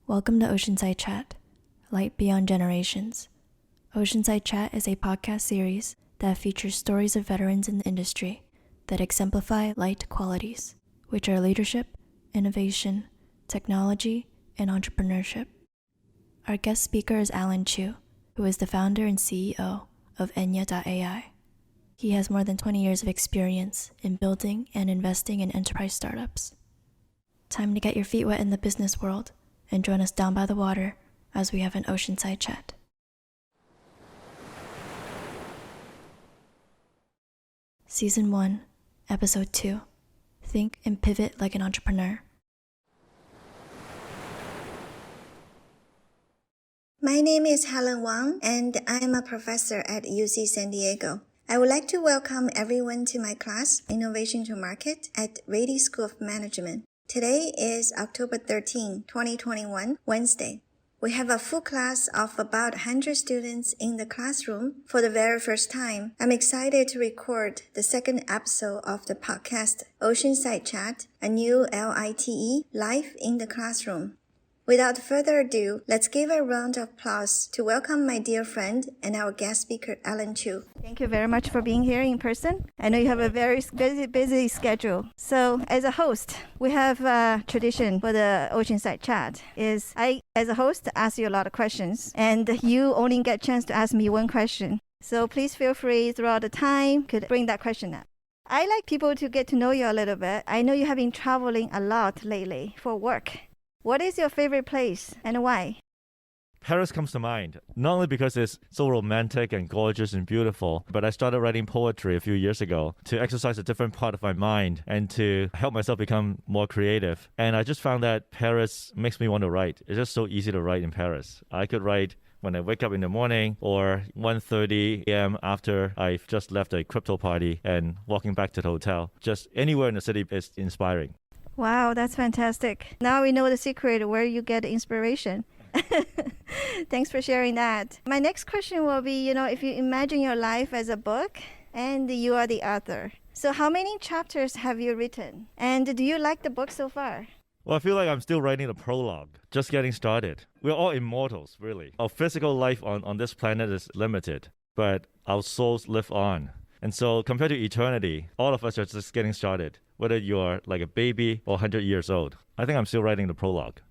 Welcome to Oceanside Chat, Light Beyond Generations. Oceanside Chat is a podcast series that features stories of veterans in the industry that exemplify light qualities, which are leadership, innovation, technology, and entrepreneurship. Our guest speaker is Chiu, who is the founder and CEO of Enya.ai. He has more than 20 years of experience in building and investing in enterprise startups. Time to get your feet wet in the business world and join us down by the water as we have an Oceanside Chat. Season 1, Episode 2, Think and Pivot Like an Entrepreneur. My name is Helen Wang, and I am a professor at UC San Diego. I would like to welcome everyone to my class, Innovation to Market, at Rady School of Management. Today is October 13, 2021, Wednesday. We have a full class of about 100 students in the classroom for the very first time. I'm excited to record the second episode of the podcast, Oceanside Chat, a new LITE, Life in the Classroom. Without further ado, let's give a round of applause to welcome my dear friend and our guest speaker, Chiu. Thank you very much for being here in person. I know you have a very busy schedule. So as a host, we have a tradition for the Oceanside Chat is I, as a host, ask you a lot of questions, and you only get a chance to ask me one question. So please feel free throughout the time, could bring that question up. I like people to get to know you a little bit. I know you have been traveling a lot lately for work. What is your favorite place and why? Paris comes to mind, not only because it's so romantic and gorgeous and beautiful, but I started writing poetry a few years ago to exercise a different part of my mind and to help myself become more creative. And I just found that Paris makes me want to write. It's just so easy to write in Paris. I could write when I wake up in the morning or 1:30 a.m. after I've just left a crypto party and walking back to the hotel. Just anywhere in the city is inspiring. Wow, that's fantastic. Now we know the secret where you get inspiration. Thanks for sharing that. My next question will be, if you imagine your life as a book and you are the author. So how many chapters have you written? And do you like the book so far? Well, I feel like I'm still writing the prologue, just getting started. We're all immortals, really. Our physical life on this planet is limited, but our souls live on. And so compared to eternity, all of us are just getting started, whether you're like a baby or 100 years old. I think I'm still writing the prologue.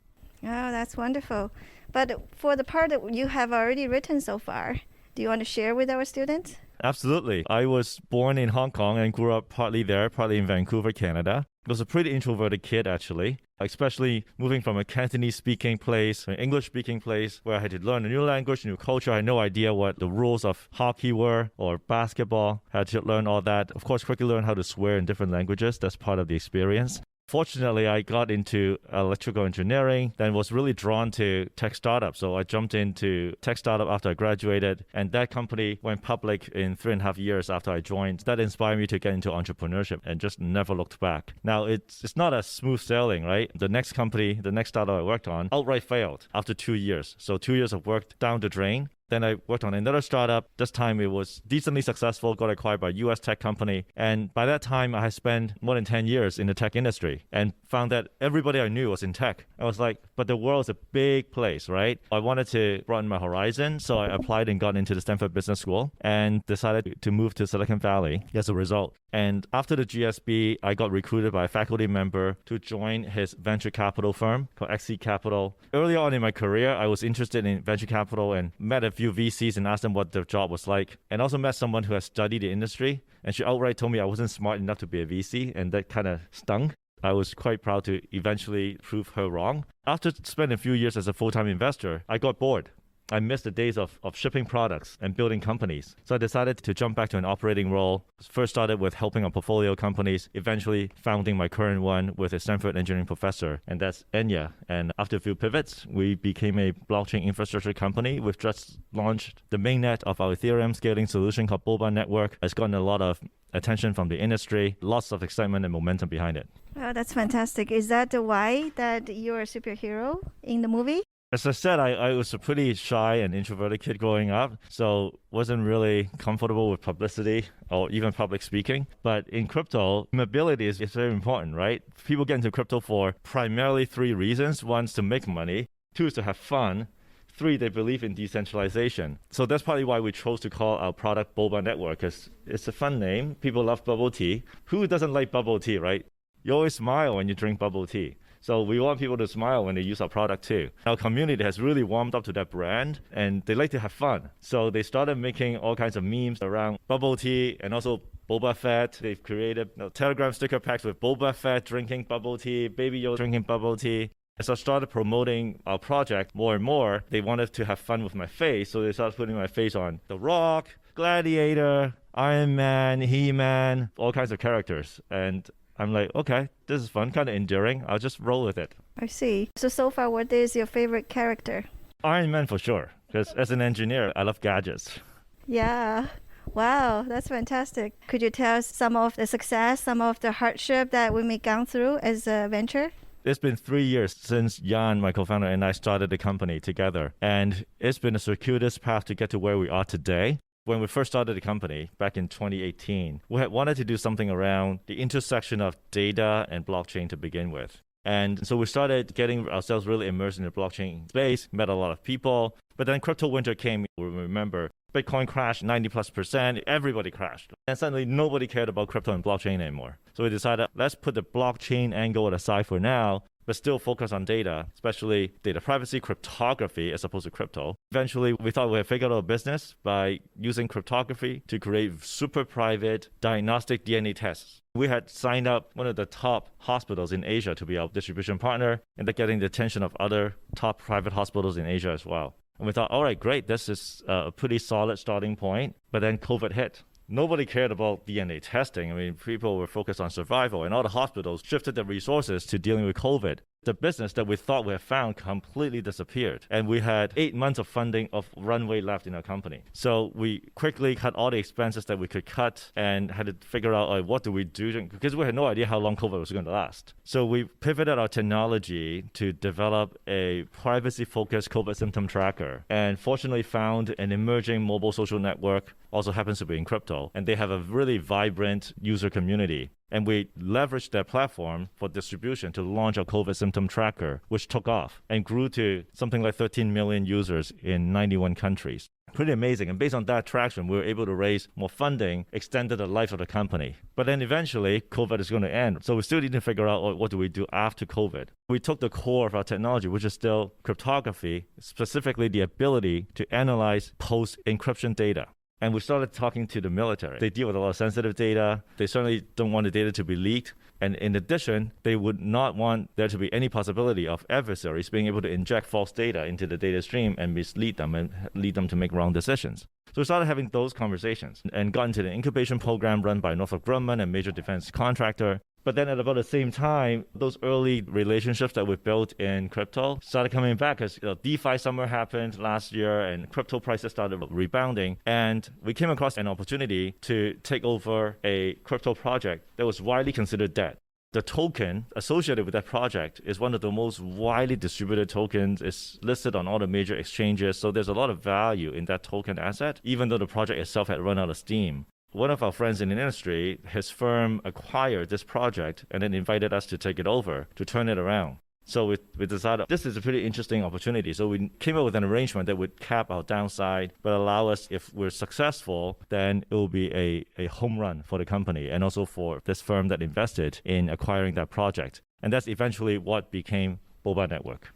Oh, that's wonderful. But for the part that you have already written so far, do you want to share with our students? Absolutely. I was born in Hong Kong and grew up partly there, partly in Vancouver, Canada. I was a pretty introverted kid, actually, especially moving from a Cantonese-speaking place, an English-speaking place, where I had to learn a new language, new culture. I had no idea what the rules of hockey were or basketball. I had to learn all that. Of course, quickly learn how to swear in different languages. That's part of the experience. Fortunately, I got into electrical engineering, then was really drawn to tech startups. So I jumped into tech startup after I graduated, and that company went public in 3.5 years after I joined. That inspired me to get into entrepreneurship and just never looked back. Now, it's not as smooth sailing, right? The next company, the next startup I worked on, outright failed after 2 years. So 2 years of work down the drain. Then I worked on another startup. This time it was decently successful, got acquired by a US tech company. And by that time, I had spent more than 10 years in the tech industry and found that everybody I knew was in tech. I was like, but the world's a big place, right? I wanted to broaden my horizon. So I applied and got into the Stanford Business School and decided to move to Silicon Valley as a result. And after the GSB, I got recruited by a faculty member to join his venture capital firm called XC Capital. Early on in my career, I was interested in venture capital and met a few VCs and asked them what their job was like. And also met someone who has studied the industry. And she outright told me I wasn't smart enough to be a VC. And that kind of stung. I was quite proud to eventually prove her wrong. After spending a few years as a full-time investor, I got bored. I missed the days of shipping products and building companies. So I decided to jump back to an operating role. First started with helping on portfolio companies, eventually founding my current one with a Stanford engineering professor, and that's Enya. And after a few pivots, we became a blockchain infrastructure company. We've just launched the mainnet of our Ethereum scaling solution called Boba Network. It's gotten a lot of attention from the industry, lots of excitement and momentum behind it. Oh, that's fantastic. Is that the why that you're a superhero in the movie? As I said, I was a pretty shy and introverted kid growing up, so wasn't really comfortable with publicity or even public speaking. But in crypto, mobility is very important, right? People get into crypto for primarily 3 reasons. One's to make money, 2 is to have fun. 3, they believe in decentralization. So that's probably why we chose to call our product Boba Network, because it's a fun name. People love bubble tea. Who doesn't like bubble tea, right? You always smile when you drink bubble tea. So we want people to smile when they use our product too. Our community has really warmed up to that brand, and they like to have fun. So they started making all kinds of memes around bubble tea and also Boba Fett. They've created Telegram sticker packs with Boba Fett drinking bubble tea, Baby Yoda drinking bubble tea. So I started promoting our project more and more. They wanted to have fun with my face, so they started putting my face on The Rock, Gladiator, Iron Man, He-Man, all kinds of characters. And I'm like, okay, this is fun, kind of enduring. I'll just roll with it. I see. So far, what is your favorite character? Iron Man for sure, because as an engineer, I love gadgets. Yeah. Wow, that's fantastic. Could you tell us some of the success, some of the hardship that we may gone through as a venture? It's been 3 years since Jan, my co-founder, and I started the company together. And it's been a circuitous path to get to where we are today. When we first started the company back in 2018, we had wanted to do something around the intersection of data and blockchain to begin with. And so we started getting ourselves really immersed in the blockchain space, met a lot of people. But then crypto winter came. We remember Bitcoin crashed 90+%. Everybody crashed. And suddenly nobody cared about crypto and blockchain anymore. So we decided, let's put the blockchain angle aside for now, but still focus on data, especially data privacy, cryptography, as opposed to crypto. Eventually, we thought we had figured out a business by using cryptography to create super private diagnostic DNA tests. We had signed up one of the top hospitals in Asia to be our distribution partner, and they're getting the attention of other top private hospitals in Asia as well. And we thought, all right, great, this is a pretty solid starting point. But then COVID hit. Nobody cared about DNA testing. I mean, people were focused on survival, and all the hospitals shifted their resources to dealing with COVID. The business that we thought we had found completely disappeared. And we had 8 months of funding of runway left in our company. So we quickly cut all the expenses that we could cut and had to figure out what do we do, because we had no idea how long COVID was going to last. So we pivoted our technology to develop a privacy-focused COVID symptom tracker, and fortunately found an emerging mobile social network, also happens to be in crypto, and they have a really vibrant user community. And we leveraged that platform for distribution to launch our COVID symptom tracker, which took off and grew to something like 13 million users in 91 countries. Pretty amazing. And based on that traction, we were able to raise more funding, extended the life of the company. But then eventually, COVID is going to end. So we still need to figure out what do we do after COVID. We took the core of our technology, which is still cryptography, specifically the ability to analyze post-encryption data. And we started talking to the military. They deal with a lot of sensitive data. They certainly don't want the data to be leaked. And in addition, they would not want there to be any possibility of adversaries being able to inject false data into the data stream and mislead them and lead them to make wrong decisions. So we started having those conversations and got into the incubation program run by Northrop Grumman, a major defense contractor. But then at about the same time, those early relationships that we built in crypto started coming back as DeFi summer happened last year and crypto prices started rebounding. And we came across an opportunity to take over a crypto project that was widely considered dead. The token associated with that project is one of the most widely distributed tokens. It's listed on all the major exchanges. So there's a lot of value in that token asset, even though the project itself had run out of steam. One of our friends in the industry, his firm acquired this project and then invited us to take it over to turn it around. So we decided this is a pretty interesting opportunity. So we came up with an arrangement that would cap our downside, but allow us, if we're successful, then it will be a home run for the company and also for this firm that invested in acquiring that project. And that's eventually what became Boba Network.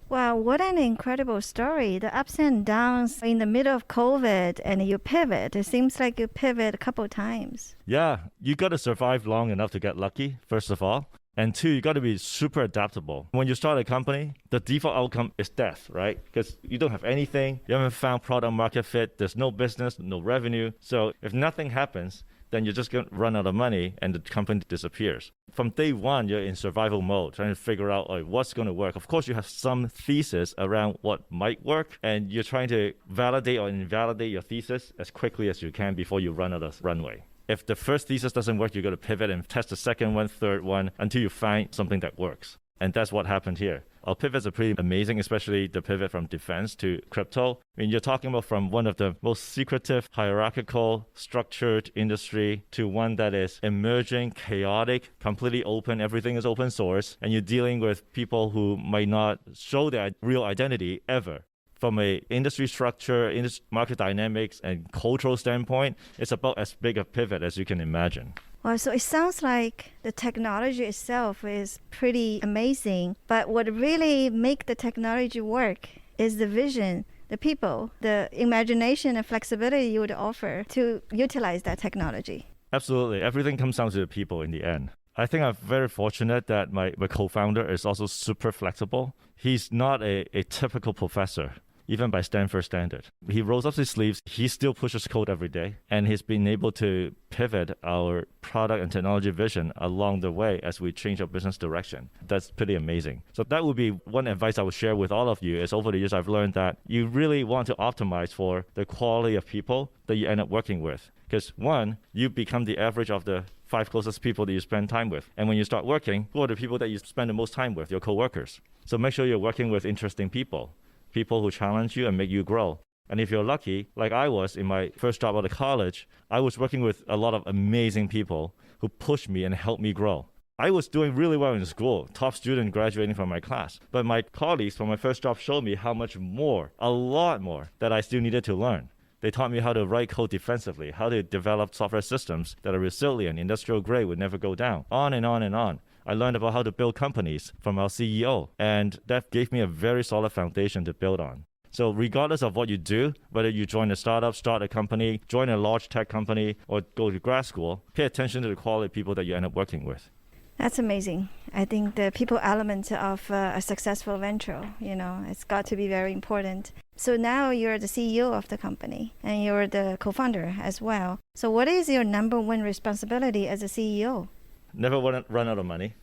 Wow, what an incredible story. The ups and downs in the middle of COVID and you pivot. It seems like you pivot a couple of times. Yeah, you got to survive long enough to get lucky, first of all. And 2, you got to be super adaptable. When you start a company, the default outcome is death, right? Because you don't have anything, you haven't found product market fit, there's no business, no revenue. So if nothing happens, then you're just going to run out of money and the company disappears. From day one, you're in survival mode, trying to figure out what's going to work. Of course, you have some thesis around what might work, and you're trying to validate or invalidate your thesis as quickly as you can before you run out of runway. If the first thesis doesn't work, you're going to pivot and test the second one, third one, until you find something that works. And that's what happened here. Our pivots are pretty amazing, especially the pivot from defense to crypto. I mean, you're talking about from one of the most secretive, hierarchical, structured industry to one that is emerging, chaotic, completely open, everything is open source, and you're dealing with people who might not show their real identity ever. From a industry structure, market dynamics, and cultural standpoint, it's about as big a pivot as you can imagine. Well, so it sounds like the technology itself is pretty amazing, but what really make the technology work is the vision, the people, the imagination and flexibility you would offer to utilize that technology. Absolutely. Everything comes down to the people in the end. I think I'm very fortunate that my co-founder is also super flexible. He's not a typical professor, even by Stanford standard. He rolls up his sleeves, he still pushes code every day, and he's been able to pivot our product and technology vision along the way as we change our business direction. That's pretty amazing. So that would be one advice I would share with all of you is over the years I've learned that you really want to optimize for the quality of people that you end up working with. Because one, you become the average of the 5 closest people that you spend time with. And when you start working, who are the people that you spend the most time with? Your coworkers. So make sure you're working with interesting people who challenge you and make you grow. And if you're lucky, like I was in my first job out of college, I was working with a lot of amazing people who pushed me and helped me grow. I was doing really well in school, top student graduating from my class. But my colleagues from my first job showed me how much more, a lot more, that I still needed to learn. They taught me how to write code defensively, how to develop software systems that are resilient, industrial grade, would never go down, on and on and on. I learned about how to build companies from our CEO, and that gave me a very solid foundation to build on. So regardless of what you do, whether you join a startup, start a company, join a large tech company, or go to grad school, pay attention to the quality of people that you end up working with. That's amazing. I think the people element of a successful venture, it's got to be very important. So now you're the CEO of the company and you're the co-founder as well. So what is your number one responsibility as a CEO? Never want to run out of money.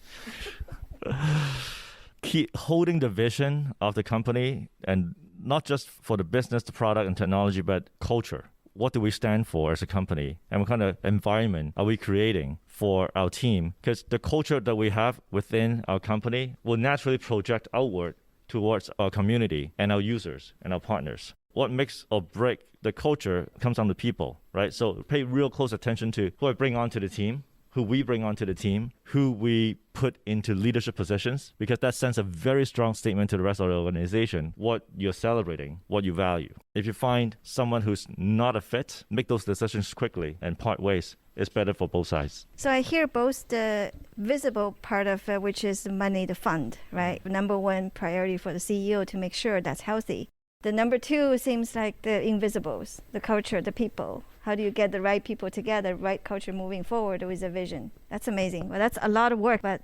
Keep holding the vision of the company, and not just for the business, the product and technology, but culture. What do we stand for as a company? And what kind of environment are we creating for our team? Because the culture that we have within our company will naturally project outward towards our community and our users and our partners. What makes or break the culture comes down to people, right? So pay real close attention to who I bring onto the team, who we bring onto the team, who we put into leadership positions, because that sends a very strong statement to the rest of the organization, what you're celebrating, what you value. If you find someone who's not a fit, make those decisions quickly and part ways. It's better for both sides. So I hear both the visible part of it, which is the money, the fund, right? Number one priority for the CEO to make sure that's healthy. The number two seems like the invisibles, the culture, the people. How do you get the right people together, right culture moving forward with a vision? That's amazing. Well, that's a lot of work, but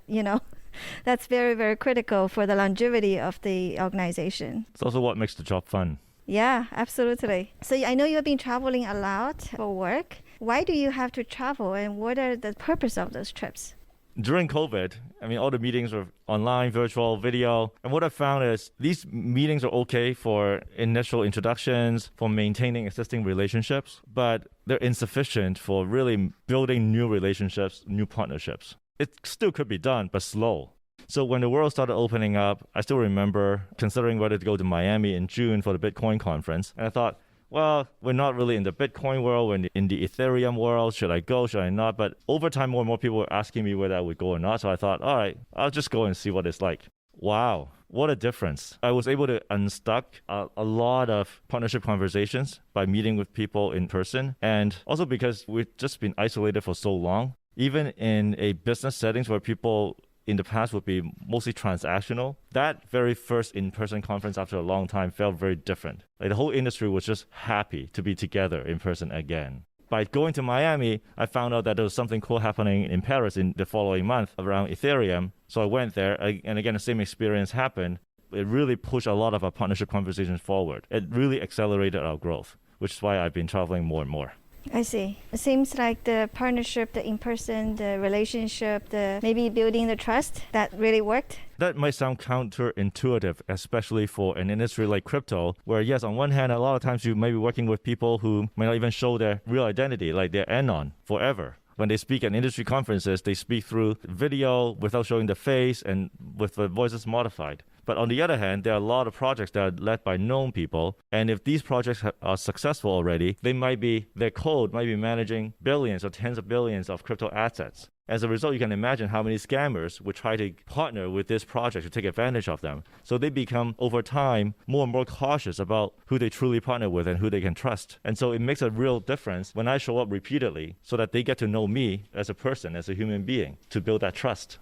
that's very, very critical for the longevity of the organization. It's also what makes the job fun. Yeah, absolutely. So I know you've been traveling a lot for work. Why do you have to travel, and what are the purpose of those trips? During COVID, all the meetings were online, virtual, video. And what I found is these meetings are okay for initial introductions, for maintaining existing relationships, but they're insufficient for really building new relationships, new partnerships. It still could be done, but slow. So when the world started opening up, I still remember considering whether to go to Miami in June for the Bitcoin conference. And I thought, well, we're not really in the Bitcoin world, we're in the Ethereum world. Should I go, should I not? But over time, more and more people were asking me whether I would go or not. So I thought, all right, I'll just go and see what it's like. Wow, what a difference. I was able to unstuck a lot of partnership conversations by meeting with people in person. And also because we've just been isolated for so long, even in a business settings where people in the past would be mostly transactional, that very first in-person conference after a long time felt very different. Like the whole industry was just happy to be together in person again. By going to Miami, I found out that there was something cool happening in Paris in the following month around Ethereum. So I went there, and again, the same experience happened. It really pushed a lot of our partnership conversations forward. It really accelerated our growth, which is why I've been traveling more and more. I see. It seems like the partnership, the in-person, the relationship, the maybe building the trust, that really worked. That might sound counterintuitive, especially for an industry like crypto, where yes, on one hand, a lot of times you may be working with people who may not even show their real identity, like they're anon forever. When they speak at industry conferences, they speak through video without showing the face and with the voices modified. But on the other hand, there are a lot of projects that are led by known people. And if these projects are successful already, their code might be managing billions or tens of billions of crypto assets. As a result, you can imagine how many scammers would try to partner with this project to take advantage of them. So they become, over time, more and more cautious about who they truly partner with and who they can trust. And so it makes a real difference when I show up repeatedly so that they get to know me as a person, as a human being, to build that trust.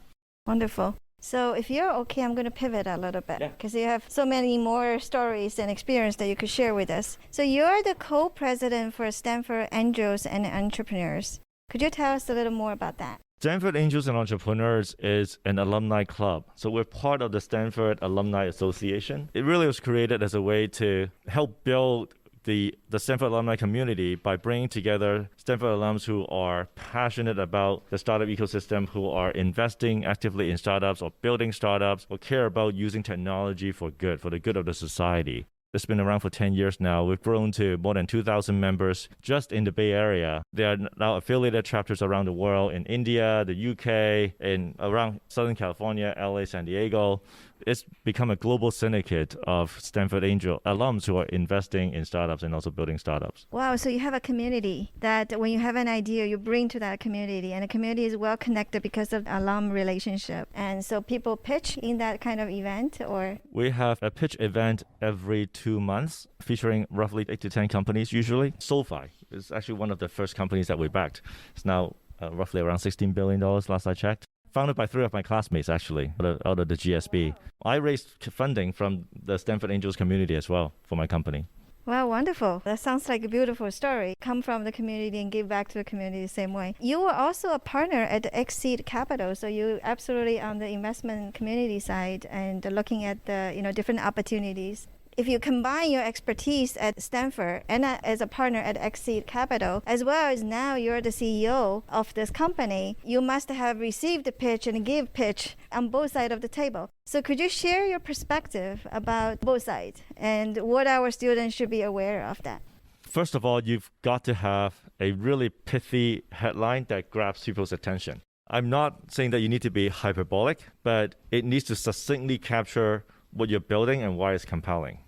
Wonderful. So if you're okay, I'm going to pivot a little bit because you have so many more stories and experience that you could share with us. So you're the co-president for Stanford Angels and Entrepreneurs. Could you tell us a little more about that? Stanford Angels and Entrepreneurs is an alumni club. So we're part of the Stanford Alumni Association. It really was created as a way to help build the Stanford alumni community by bringing together Stanford alums who are passionate about the startup ecosystem, who are investing actively in startups or building startups, or care about using technology for the good of the society. It's been around for 10 years now. We've grown to more than 2,000 members just in the Bay Area. There are now affiliated chapters around the world in India, the UK, and around Southern California, LA, San Diego. It's become a global syndicate of Stanford Angel alums who are investing in startups and also building startups. Wow, so you have a community that when you have an idea, you bring to that community, and the community is well connected because of alum relationship. And so people pitch in that kind of event, or? We have a pitch event every 2 months featuring roughly 8 to 10 companies usually. SoFi is actually one of the first companies that we backed. It's now roughly around $16 billion last I checked. Founded by 3 of my classmates, actually, out of the GSB. I raised funding from the Stanford Angels community as well for my company. Wow, wonderful. That sounds like a beautiful story. Come from the community and give back to the community the same way. You were also a partner at Exceed Capital, so you absolutely on the investment community side and looking at the different opportunities. If you combine your expertise at Stanford and as a partner at Exceed Capital, as well as now you're the CEO of this company, you must have received the pitch and give pitch on both sides of the table. So could you share your perspective about both sides and what our students should be aware of that? First of all, you've got to have a really pithy headline that grabs people's attention. I'm not saying that you need to be hyperbolic, but it needs to succinctly capture what you're building and why it's compelling.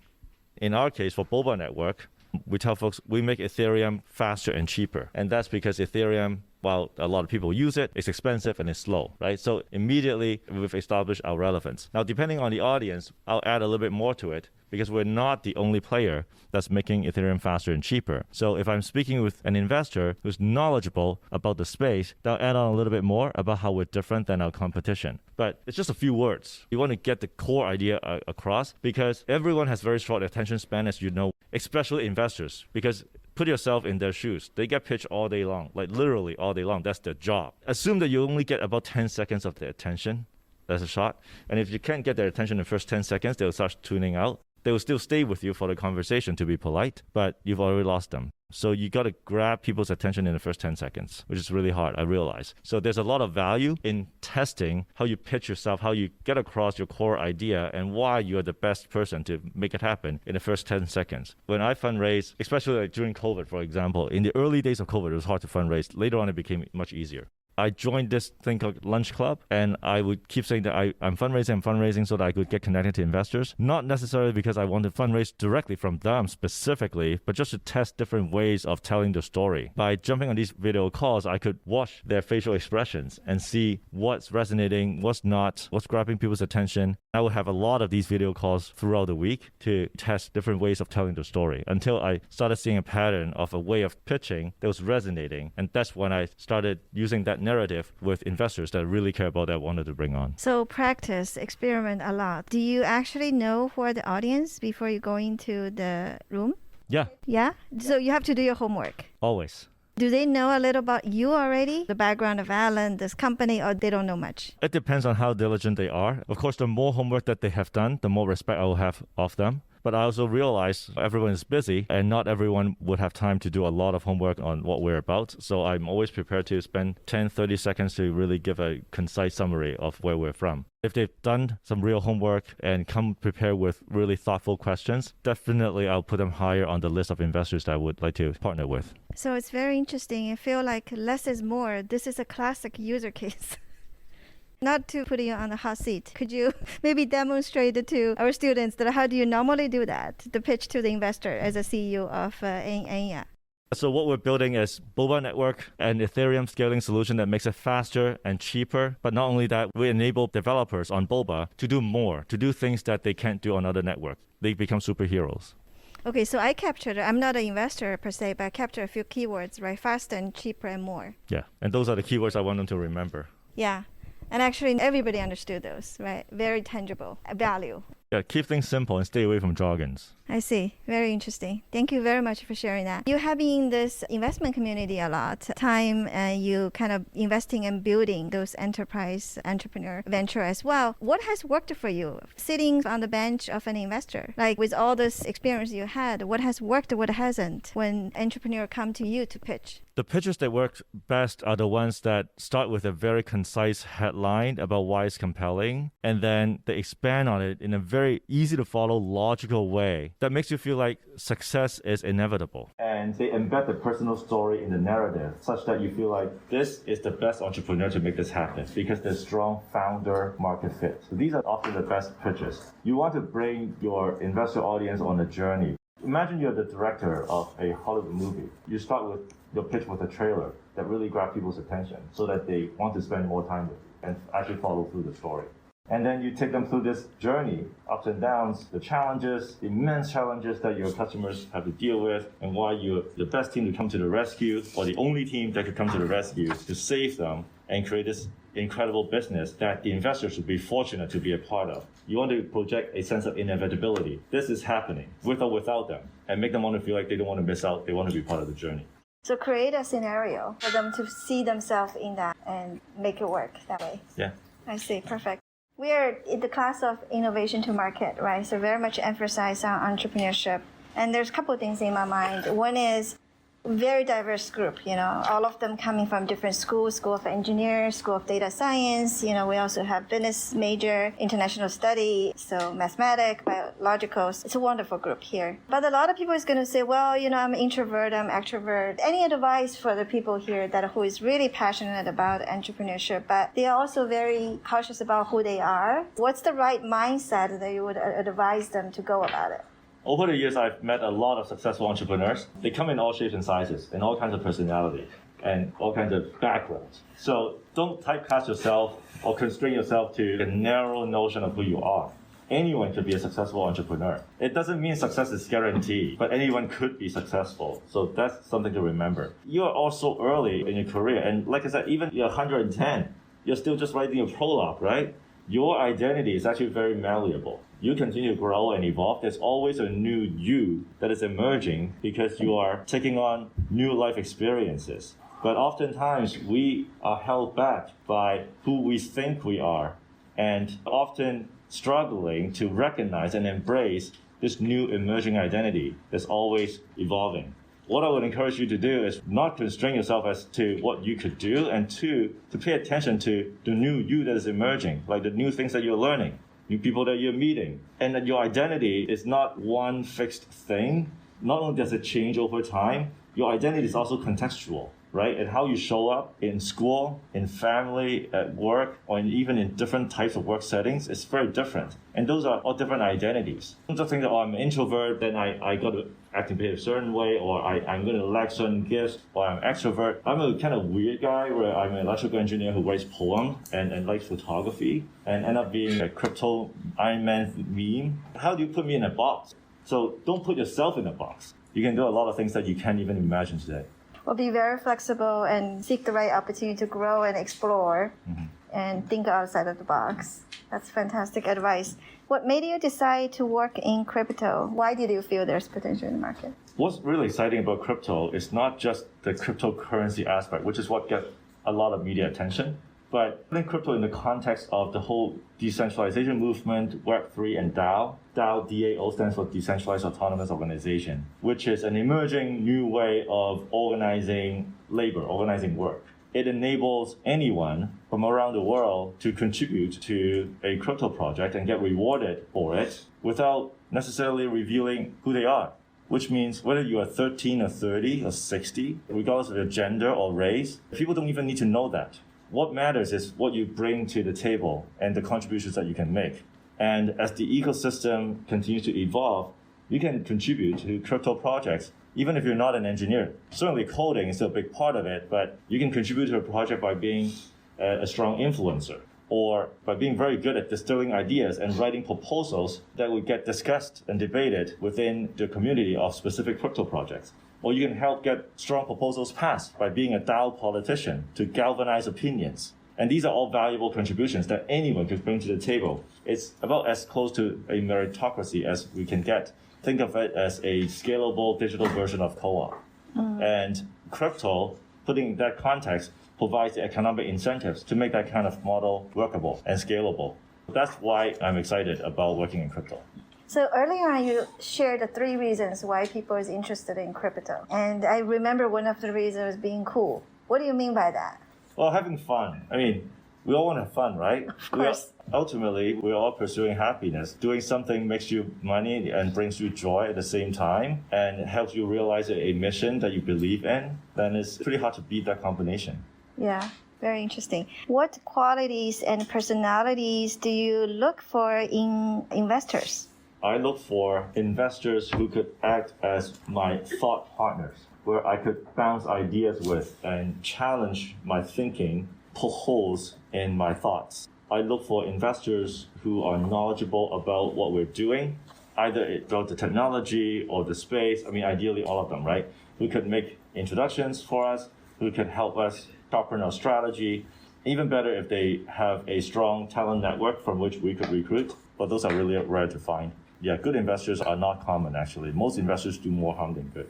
In our case, for Boba Network, we tell folks we make Ethereum faster and cheaper. And that's because Ethereum, while a lot of people use it, it's expensive and it's slow, right? So immediately we've established our relevance. Now, depending on the audience, I'll add a little bit more to it because we're not the only player that's making Ethereum faster and cheaper. So if I'm speaking with an investor who's knowledgeable about the space, they'll add on a little bit more about how we're different than our competition. But it's just a few words. You want to get the core idea across because everyone has very short attention span, as you know, especially investors, because put yourself in their shoes. They get pitched all day long, like literally all day long. That's their job. Assume that you only get about 10 seconds of their attention. That's a shot. And if you can't get their attention in the first 10 seconds, they'll start tuning out. They will still stay with you for the conversation to be polite, but you've already lost them. So you got to grab people's attention in the first 10 seconds, which is really hard, I realize. So there's a lot of value in testing how you pitch yourself, how you get across your core idea, and why you are the best person to make it happen in the first 10 seconds. When I fundraise, especially like during COVID, for example, in the early days of COVID, it was hard to fundraise. Later on, it became much easier. I joined this thing called Lunch Club, and I would keep saying that I'm fundraising so that I could get connected to investors. Not necessarily because I want to fundraise directly from them specifically, but just to test different ways of telling the story. By jumping on these video calls, I could watch their facial expressions and see what's resonating, what's not, what's grabbing people's attention. I would have a lot of these video calls throughout the week to test different ways of telling the story until I started seeing a pattern of a way of pitching that was resonating. And that's when I started using that narrative with investors that I really care about that I wanted to bring on. So practice, experiment a lot. Do you actually know who are the audience before you go into the room? Yeah. Yeah? So you have to do your homework. Always. Do they know a little about you already? The background of Alan, this company, or they don't know much? It depends on how diligent they are. Of course, the more homework that they have done, the more respect I will have of them. But I also realize everyone is busy and not everyone would have time to do a lot of homework on what we're about. So I'm always prepared to spend 10, 30 seconds to really give a concise summary of where we're from. If they've done some real homework and come prepared with really thoughtful questions, definitely I'll put them higher on the list of investors that I would like to partner with. So it's very interesting. I feel like less is more. This is a classic user case. Not to put you on the hot seat, could you maybe demonstrate to our students that how do you normally do that, the pitch to the investor as a CEO of Enya? So what we're building is Boba Network, an Ethereum scaling solution that makes it faster and cheaper. But not only that, we enable developers on Boba to do more, to do things that they can't do on other networks. They become superheroes. Okay, so I'm not an investor per se, but I captured a few keywords, right? Faster and cheaper and more. Yeah, and those are the keywords I want them to remember. Yeah. And actually, everybody understood those, right? Very tangible value. Yeah, keep things simple and stay away from jargons. I see. Very interesting. Thank you very much for sharing that. You have been in this investment community a lot time, and you kind of investing and building those enterprise entrepreneur venture as well. What has worked for you sitting on the bench of an investor? Like with all this experience you had, what has worked, what hasn't when entrepreneur come to you to pitch? The pitches that work best are the ones that start with a very concise headline about why it's compelling, and then they expand on it in a very easy to follow, logical way that makes you feel like success is inevitable. And they embed the personal story in the narrative such that you feel like this is the best entrepreneur to make this happen because there's strong founder market fit. So these are often the best pitches. You want to bring your investor audience on a journey. Imagine you're the director of a Hollywood movie. You start with your pitch with a trailer that really grabs people's attention so that they want to spend more time with you and actually follow through the story. And then you take them through this journey, ups and downs, the challenges, the immense challenges that your customers have to deal with, and why you're the best team to come to the rescue, or the only team that could come to the rescue to save them and create this incredible business that the investors would be fortunate to be a part of. You want to project a sense of inevitability. This is happening, with or without them, and make them want to feel like they don't want to miss out, they want to be part of the journey. So create a scenario for them to see themselves in that and make it work that way. Yeah. I see. Perfect. We are in the class of innovation to market, right? So very much emphasize on entrepreneurship. And there's a couple of things in my mind. One is very diverse group, all of them coming from different schools, School of Engineers, School of Data Science. We also have business major, international study, so mathematics, biologicals. It's a wonderful group here. But a lot of people is going to say, well, I'm an introvert, I'm extrovert. Any advice for the people here who is really passionate about entrepreneurship, but they are also very cautious about who they are? What's the right mindset that you would advise them to go about it? Over the years, I've met a lot of successful entrepreneurs. They come in all shapes and sizes, and all kinds of personalities, and all kinds of backgrounds. So don't typecast yourself or constrain yourself to a narrow notion of who you are. Anyone could be a successful entrepreneur. It doesn't mean success is guaranteed, but anyone could be successful. So that's something to remember. You are also early in your career, and like I said, even you're 110, you're still just writing your prologue, right? Your identity is actually very malleable. You continue to grow and evolve. There's always a new you that is emerging because you are taking on new life experiences. But oftentimes we are held back by who we think we are, and often struggling to recognize and embrace this new emerging identity that's always evolving. What I would encourage you to do is not constrain yourself as to what you could do, and two, to pay attention to the new you that is emerging, like the new things that you're learning, new people that you're meeting, and that your identity is not one fixed thing. Not only does it change over time, your identity is also contextual, right? And how you show up in school, in family, at work, or even in different types of work settings is very different. And those are all different identities. Don't just think that, I'm an introvert, then I got to act and behave a certain way, or I'm going to lack certain gifts, or I'm an extrovert. I'm a kind of weird guy where I'm an electrical engineer who writes poems and likes photography and end up being a crypto Iron Man meme. How do you put me in a box? So don't put yourself in a box. You can do a lot of things that you can't even imagine today. Well, be very flexible and seek the right opportunity to grow and explore and think outside of the box. That's fantastic advice. What made you decide to work in crypto? Why did you feel there's potential in the market? What's really exciting about crypto is not just the cryptocurrency aspect, which is what gets a lot of media attention, but putting crypto in the context of the whole decentralization movement, Web3 and DAO. DAO, DAO stands for Decentralized Autonomous Organization, which is an emerging new way of organizing labor, organizing work. It enables anyone from around the world to contribute to a crypto project and get rewarded for it without necessarily revealing who they are. which means whether you are 13 or 30 or 60, regardless of your gender or race, people don't even need to know that. What matters is what you bring to the table and the contributions that you can make. And as the ecosystem continues to evolve, you can contribute to crypto projects, even if you're not an engineer. Certainly coding is still a big part of it, but you can contribute to a project by being a strong influencer, or by being very good at distilling ideas and writing proposals that would get discussed and debated within the community of specific crypto projects. Or you can help get strong proposals passed by being a DAO politician to galvanize opinions. And these are all valuable contributions that anyone could bring to the table. It's about as close to a meritocracy as we can get. Think of it as a scalable digital version of co-op. And crypto, putting in that context, provides the economic incentives to make that kind of model workable and scalable. That's why I'm excited about working in crypto. So earlier on, you shared the 3 reasons why people is interested in crypto. And I remember one of the reasons was being cool. What do you mean by that? Well, having fun. I mean, we all want to have fun, right? Of course. Ultimately, we're all pursuing happiness. Doing something makes you money and brings you joy at the same time and helps you realize a mission that you believe in, then it's pretty hard to beat that combination. Yeah, very interesting. What qualities and personalities do you look for in investors? I look for investors who could act as my thought partners, where I could bounce ideas with and challenge my thinking, poke holes in my thoughts. I look for investors who are knowledgeable about what we're doing, either about the technology or the space. I mean, ideally all of them, right? Who could make introductions for us, who could help us sharpen our strategy. Even better if they have a strong talent network from which we could recruit, but those are really rare to find. Yeah, good investors are not common, actually. Most investors do more harm than good.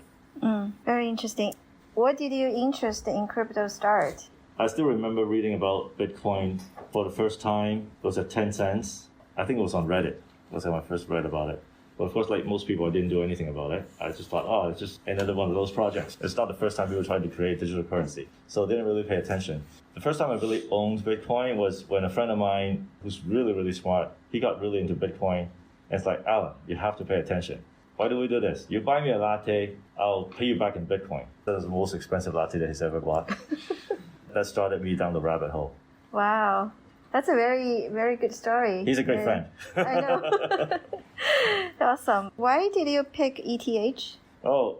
Very interesting. What did your interest in crypto start? I still remember reading about Bitcoin for the first time. It was at 10 cents. I think it was on Reddit. That's when I first read about it. But of course, like most people, I didn't do anything about it. I just thought, oh, it's just another one of those projects. It's not the first time people tried to create digital currency. So I didn't really pay attention. The first time I really owned Bitcoin was when a friend of mine who's really, really smart, he got really into Bitcoin. And it's like, Alan, you have to pay attention. Why do we do this? You buy me a latte, I'll pay you back in Bitcoin. That was the most expensive latte that he's ever bought. That started me down the rabbit hole. Wow. That's a very, very good story. He's a great friend. I know. Awesome. Why did you pick ETH? ETH or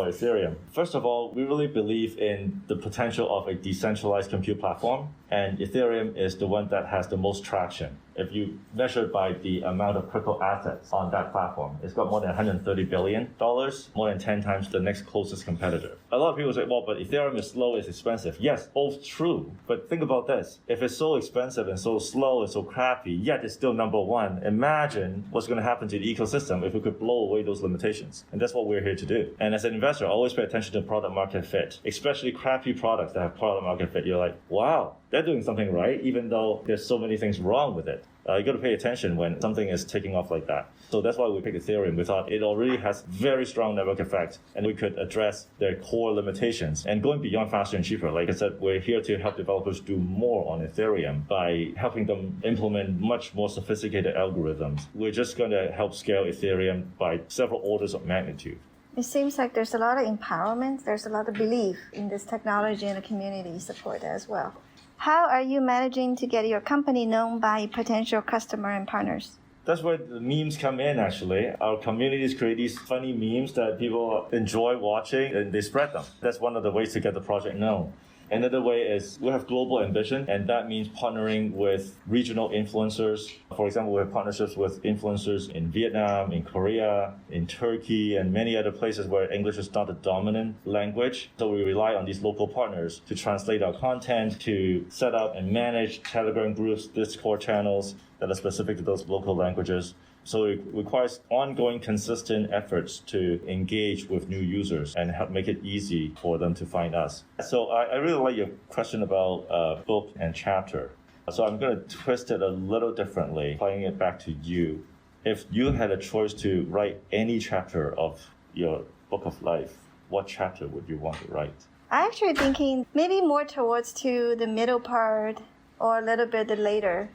Ethereum. First of all, we really believe in the potential of a decentralized compute platform, and Ethereum is the one that has the most traction. If you measure by the amount of crypto assets on that platform, it's got more than $130 billion, more than 10 times the next closest competitor. A lot of people say, well, but Ethereum is slow, it's expensive. Yes, both true. But think about this. If it's so expensive and so slow and so crappy, yet it's still number one, imagine what's going to happen to the ecosystem if we could blow away those limitations. And that's what we're here to do. And as an investor, always pay attention to product market fit, especially crappy products that have product market fit. You're like, wow, they're doing something right, even though there's so many things wrong with it. You got to pay attention when something is taking off like that. So that's why we picked Ethereum. We thought it already has very strong network effect, and we could address their core limitations. And going beyond faster and cheaper, like I said, we're here to help developers do more on Ethereum by helping them implement much more sophisticated algorithms. We're just going to help scale Ethereum by several orders of magnitude. It seems like there's a lot of empowerment, there's a lot of belief in this technology and the community support as well. How are you managing to get your company known by potential customer and partners? That's where the memes come in, actually. Our communities create these funny memes that people enjoy watching, and they spread them. That's one of the ways to get the project known. Another way is we have global ambition, and that means partnering with regional influencers. For example, we have partnerships with influencers in Vietnam, in Korea, in Turkey, and many other places where English is not the dominant language. So we rely on these local partners to translate our content, to set up and manage Telegram groups, Discord channels that are specific to those local languages. So it requires ongoing, consistent efforts to engage with new users and help make it easy for them to find us. So I really like your question about book and chapter. So I'm going to twist it a little differently, playing it back to you. If you had a choice to write any chapter of your book of life, what chapter would you want to write? I'm actually thinking maybe more towards to the middle part or a little bit later.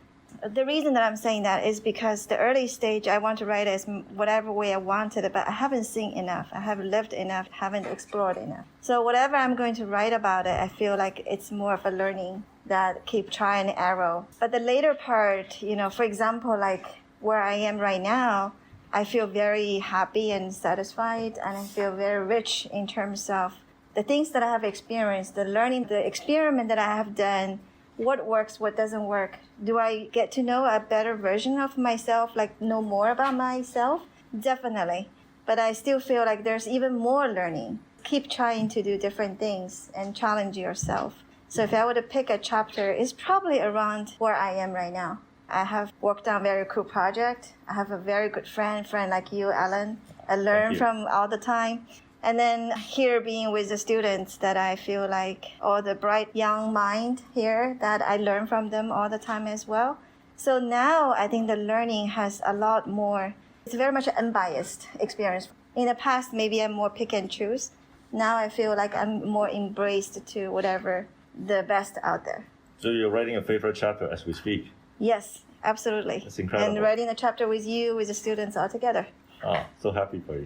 The reason that I'm saying that is because the early stage, I want to write as whatever way I wanted, but I haven't seen enough. I haven't lived enough, haven't explored enough. So whatever I'm going to write about it, I feel like it's more of a learning that keep try and error. But the later part, for example, like where I am right now, I feel very happy and satisfied, and I feel very rich in terms of the things that I have experienced, the learning, the experiment that I have done, what works, what doesn't work. Do I get to know a better version of myself, like know more about myself? Definitely. But I still feel like there's even more learning. Keep trying to do different things and challenge yourself. So if I were to pick a chapter, it's probably around where I am right now. I have worked on a very cool project. I have a very good friend like you, Alan. I learn from all the time. And then here being with the students that I feel like all the bright young mind here that I learn from them all the time as well. So now I think the learning has a lot more. It's very much an unbiased experience. In the past, maybe I'm more pick and choose. Now I feel like I'm more embraced to whatever the best out there. So you're writing a favorite chapter as we speak? Yes, absolutely. That's incredible. And writing a chapter with you, with the students all together. Oh, so happy for you.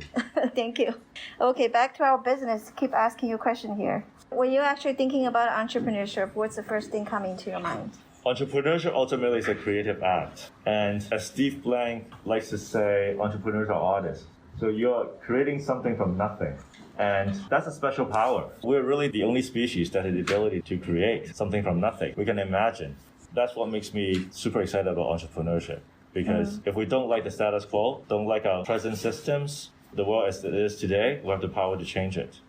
Thank you. Okay, back to our business. Keep asking you a question here. When you're actually thinking about entrepreneurship, what's the first thing coming to your mind? Entrepreneurship ultimately is a creative act. And as Steve Blank likes to say, entrepreneurs are artists. So you're creating something from nothing. And that's a special power. We're really the only species that has the ability to create something from nothing. We can imagine. That's what makes me super excited about entrepreneurship. Because if we don't like the status quo, don't like our present systems, the world as it is today, we have the power to change it.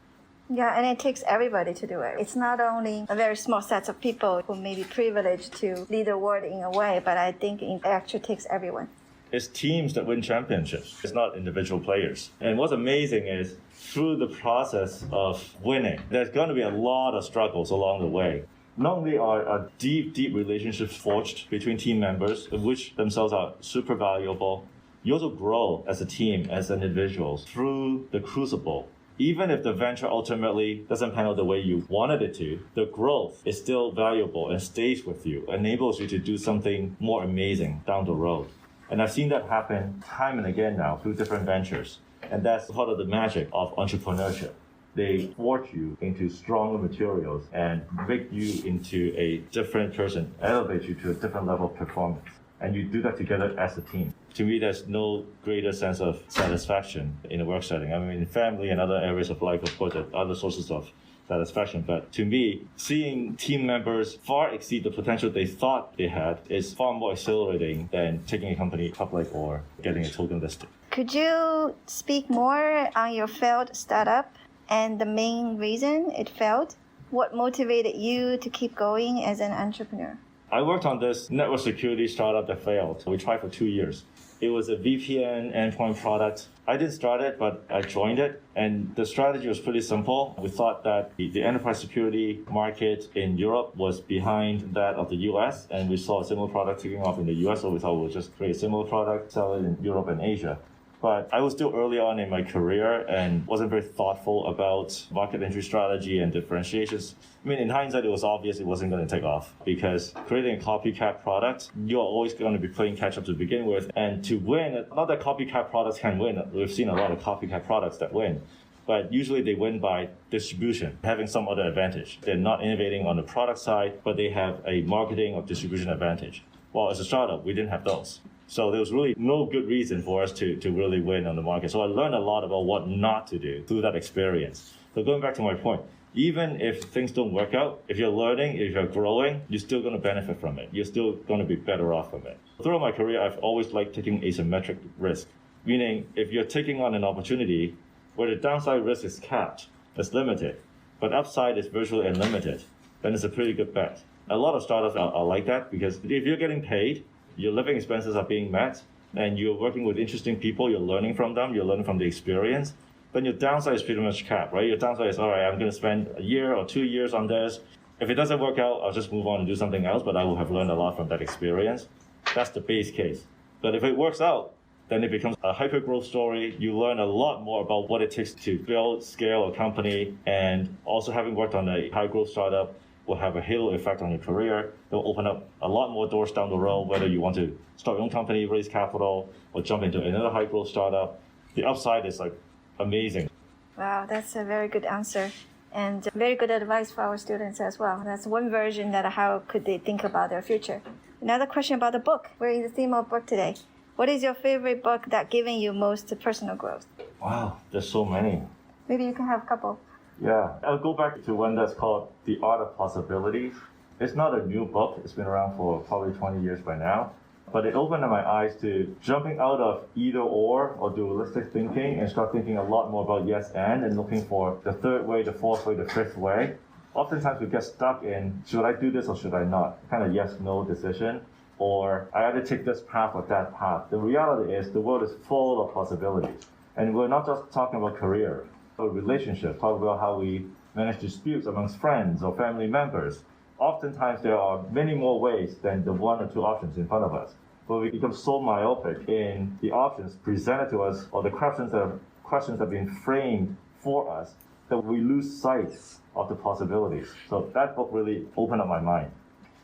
Yeah, and it takes everybody to do it. It's not only a very small set of people who may be privileged to lead the world in a way, but I think it actually takes everyone. It's teams that win championships. It's not individual players. And what's amazing is through the process of winning, there's going to be a lot of struggles along the way. Not only are deep relationships forged between team members, which themselves are super valuable, you also grow as a team, as individuals, through the crucible. Even if the venture ultimately doesn't pan out the way you wanted it to, the growth is still valuable and stays with you, enables you to do something more amazing down the road. And I've seen that happen time and again now through different ventures. And that's part of the magic of entrepreneurship. They forge you into stronger materials and make you into a different person, elevate you to a different level of performance. And you do that together as a team. To me, there's no greater sense of satisfaction in a work setting. I mean, in family and other areas of life, of course, there are other sources of satisfaction. But to me, seeing team members far exceed the potential they thought they had is far more exhilarating than taking a company public or getting a token listed. Could you speak more on your failed startup and the main reason it failed? What motivated you to keep going as an entrepreneur? I worked on this network security startup that failed. We tried for 2 years. It was a VPN endpoint product. I didn't start it, but I joined it. And the strategy was pretty simple. We thought that the enterprise security market in Europe was behind that of the US. And we saw a similar product taking off in the US. So we thought we'll just create a similar product, sell it in Europe and Asia. But I was still early on in my career and wasn't very thoughtful about market entry strategy and differentiations. I mean, in hindsight, it was obvious it wasn't going to take off because creating a copycat product, you're always going to be playing catch up to begin with. And to win, not that copycat products can win. We've seen a lot of copycat products that win. But usually they win by distribution, having some other advantage. They're not innovating on the product side, but they have a marketing or distribution advantage. Well, as a startup, we didn't have those. So there was really no good reason for us to really win on the market. So I learned a lot about what not to do through that experience. So going back to my point, even if things don't work out, if you're learning, if you're growing, you're still going to benefit from it. You're still going to be better off from it. Throughout my career, I've always liked taking asymmetric risk, meaning if you're taking on an opportunity where the downside risk is capped, it's limited, but upside is virtually unlimited, then it's a pretty good bet. A lot of startups are like that because if you're getting paid, your living expenses are being met, and you're working with interesting people, you're learning from them, you're learning from the experience, then your downside is pretty much capped, right? Your downside is, all right, I'm going to spend a year or 2 years on this. If it doesn't work out, I'll just move on and do something else, but I will have learned a lot from that experience. That's the base case. But if it works out, then it becomes a hyper-growth story. You learn a lot more about what it takes to build, scale a company, and also having worked on a high-growth startup, will have a halo effect on your career. They'll open up a lot more doors down the road, whether you want to start your own company, raise capital, or jump into another high growth startup. The upside is like amazing. Wow, that's a very good answer. And very good advice for our students as well. That's one version that how could they think about their future. Another question about the book. We're in the theme of book today. What is your favorite book that giving you most personal growth? Wow, there's so many. Maybe you can have a couple. Yeah, I'll go back to one that's called The Art of Possibilities. It's not a new book. It's been around for probably 20 years by now. But it opened up my eyes to jumping out of either or dualistic thinking and start thinking a lot more about yes and looking for the third way, the fourth way, the fifth way. Oftentimes we get stuck in, should I do this or should I not? Kind of yes-no decision. Or I either take this path or that path. The reality is the world is full of possibilities. And we're not just talking about career or relationships, talk about how we manage disputes amongst friends or family members. Oftentimes there are many more ways than the one or two options in front of us. But we become so myopic in the options presented to us or the questions that have been framed for us that we lose sight of the possibilities. So that book really opened up my mind.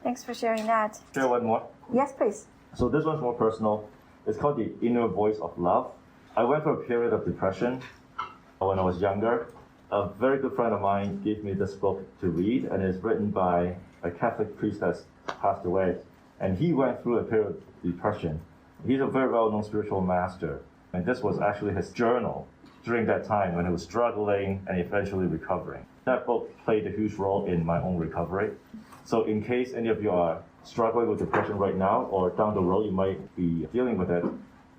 Thanks for sharing that. Share one more? Yes, please. So this one's more personal. It's called The Inner Voice of Love. I went through a period of depression when I was younger. A very good friend of mine gave me this book to read, and it's written by a Catholic priest that's passed away. And he went through a period of depression. He's a very well-known spiritual master. And this was actually his journal during that time when he was struggling and eventually recovering. That book played a huge role in my own recovery. So in case any of you are struggling with depression right now, or down the road you might be dealing with it,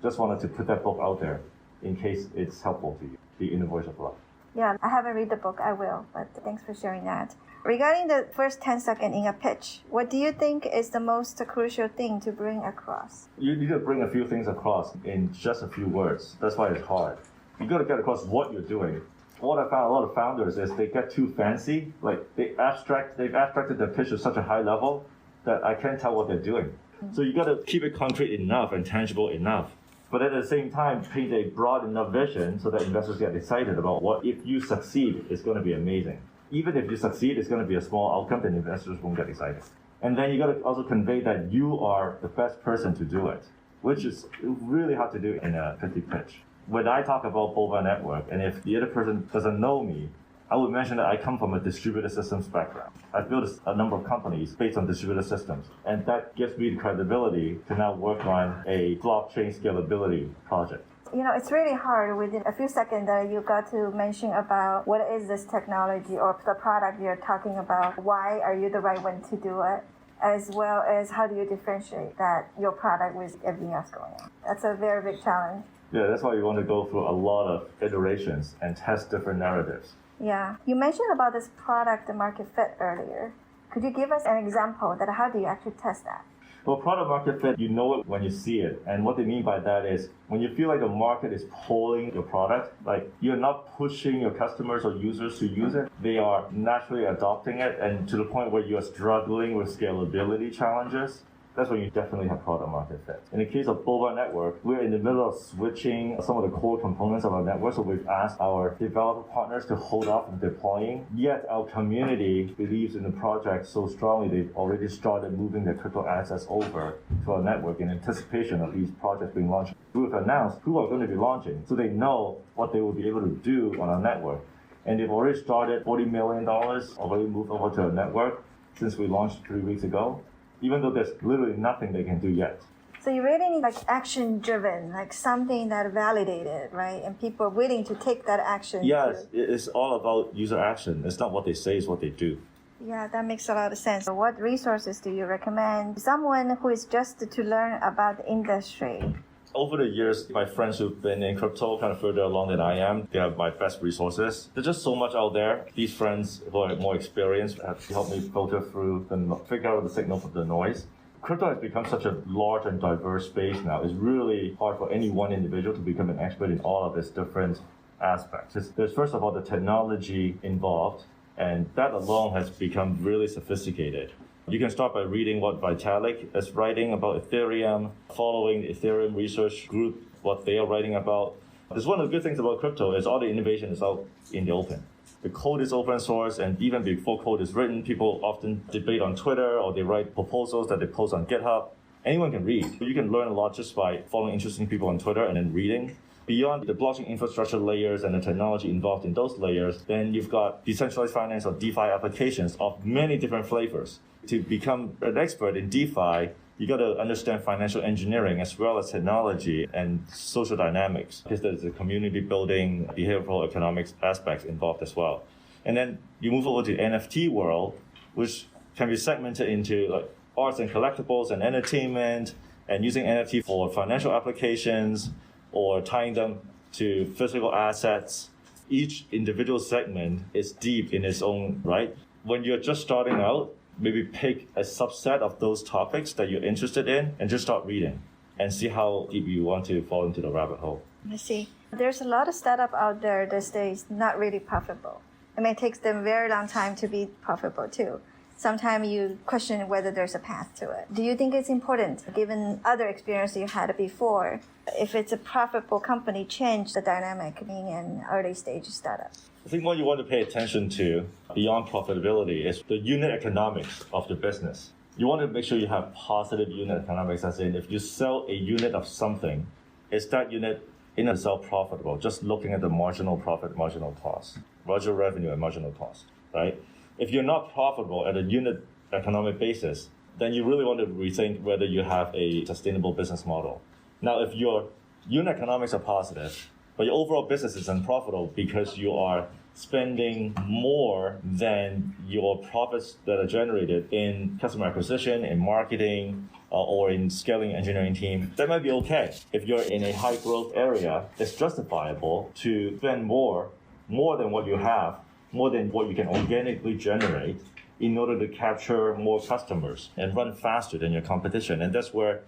just wanted to put that book out there in case it's helpful to you, The Inner Voice of Love. Yeah, I haven't read the book. I will, but thanks for sharing that. Regarding the first 10 seconds in a pitch, what do you think is the most crucial thing to bring across? You need to bring a few things across in just a few words. That's why it's hard. You got to get across what you're doing. What I found a lot of founders is they get too fancy. Like they've abstracted their pitch to such a high level that I can't tell what they're doing. So you got to keep it concrete enough and tangible enough. But at the same time, paint a broad enough vision so that investors get excited about what if you succeed, it's going to be amazing. Even if you succeed, it's going to be a small outcome, then investors won't get excited. And then you got to also convey that you are the best person to do it, which is really hard to do in a 50 pitch. When I talk about Boba Network, and if the other person doesn't know me, I would mention that I come from a distributed systems background. I've built a number of companies based on distributed systems, and that gives me the credibility to now work on a blockchain scalability project. You know, it's really hard within a few seconds that you got to mention about what is this technology or the product you're talking about. Why are you the right one to do it? As well as how do you differentiate that your product with everything else going on? That's a very big challenge. Yeah, that's why you want to go through a lot of iterations and test different narratives. Yeah. You mentioned about this product market fit earlier. Could you give us an example that how do you actually test that? Well, product market fit, you know it when you see it. And what they mean by that is when you feel like the market is pulling your product, like you're not pushing your customers or users to use it, they are naturally adopting it, and to the point where you're struggling with scalability challenges, that's when you definitely have product market fit. In the case of Boba Network, we're in the middle of switching some of the core components of our network, so we've asked our developer partners to hold off on deploying. Yet our community believes in the project so strongly they've already started moving their crypto assets over to our network in anticipation of these projects being launched. We've announced who are going to be launching, so they know what they will be able to do on our network. And they've already started $40 million, already moved over to our network since we launched 3 weeks ago, even though there's literally nothing they can do yet. So you really need like action driven, like something that validated, right? And people are willing to take that action. Yes, it's all about user action. It's not what they say, it's what they do. Yeah, that makes a lot of sense. So what resources do you recommend? Someone who is just to learn about the industry. Over the years, my friends who've been in crypto kind of further along than I am, they have my best resources. There's just so much out there. These friends who are more experienced have helped me filter through figure out the signal from the noise. Crypto has become such a large and diverse space now. It's really hard for any one individual to become an expert in all of its different aspects. There's first of all the technology involved, and that alone has become really sophisticated. You can start by reading what Vitalik is writing about Ethereum, following the Ethereum research group, what they are writing about. One of the good things about crypto is all the innovation is out in the open. The code is open source, and even before code is written, people often debate on Twitter or they write proposals that they post on GitHub. Anyone can read. You can learn a lot just by following interesting people on Twitter and then reading. Beyond the blockchain infrastructure layers and the technology involved in those layers, then you've got decentralized finance or DeFi applications of many different flavors. To become an expert in DeFi, you got to understand financial engineering as well as technology and social dynamics, because there's the community building, behavioral economics aspects involved as well. And then you move over to NFT world, which can be segmented into like arts and collectibles and entertainment, and using NFT for financial applications or tying them to physical assets. Each individual segment is deep in its own right. When you're just starting out, maybe pick a subset of those topics that you're interested in and just start reading and see how deep you want to fall into the rabbit hole. I see. There's a lot of startup out there these days not really profitable. I mean, it takes them a very long time to be profitable too. Sometimes you question whether there's a path to it. Do you think it's important, given other experience you had before, if it's a profitable company, change the dynamic being an early stage startup? I think what you want to pay attention to beyond profitability is the unit economics of the business. You want to make sure you have positive unit economics, as in if you sell a unit of something, is that unit in itself profitable? Just looking at the marginal profit, marginal cost, marginal revenue and marginal cost, right? If you're not profitable at a unit economic basis, then you really want to rethink whether you have a sustainable business model. Now, if your unit economics are positive, but your overall business is unprofitable because you are spending more than your profits that are generated in customer acquisition, in marketing, or in scaling engineering team, that might be okay. If you're in a high growth area, it's justifiable to spend more than what you have, more than what you can organically generate in order to capture more customers and run faster than your competition. And that's where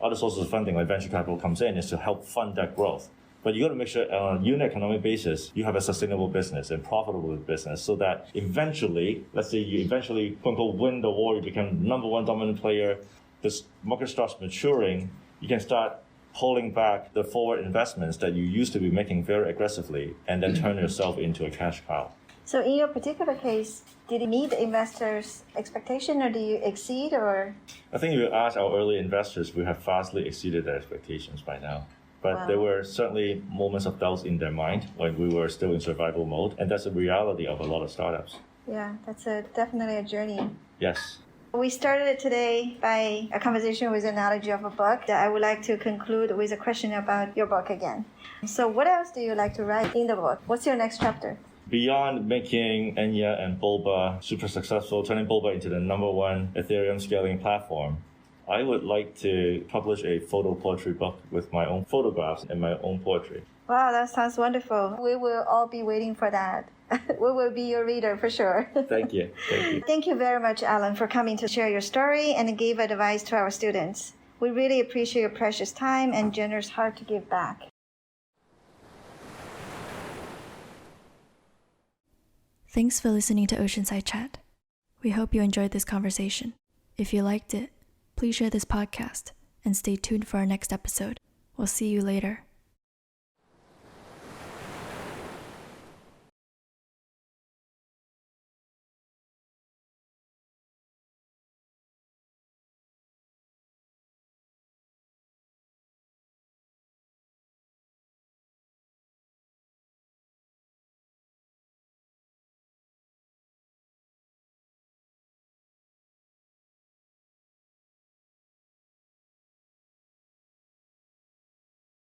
other sources of funding like venture capital comes in, is to help fund that growth. But you got to make sure on a unit economic basis, you have a sustainable business and profitable business so that eventually, let's say you eventually, quote unquote, win the war, you become number one dominant player, this market starts maturing, you can start pulling back the forward investments that you used to be making very aggressively and then turn yourself into a cash cow. So in your particular case, did you meet the investors' expectation, or do you exceed, or? I think if you ask our early investors, we have vastly exceeded their expectations by now. But Wow. There were certainly moments of doubt in their mind when we were still in survival mode, and that's a reality of a lot of startups. Yeah, that's definitely a journey. Yes. We started today by a conversation with an analogy of a book that I would like to conclude with a question about your book again. So what else do you like to write in the book? What's your next chapter? Beyond making Enya and Boba super successful, turning Boba into the #1 Ethereum scaling platform, I would like to publish a photo poetry book with my own photographs and my own poetry. Wow, that sounds wonderful. We will all be waiting for that. We will be your reader for sure. Thank you. Thank you. Thank you very much, Alan, for coming to share your story and give advice to our students. We really appreciate your precious time and generous heart to give back. Thanks for listening to Oceanside Chat. We hope you enjoyed this conversation. If you liked it, please share this podcast and stay tuned for our next episode. We'll see you later.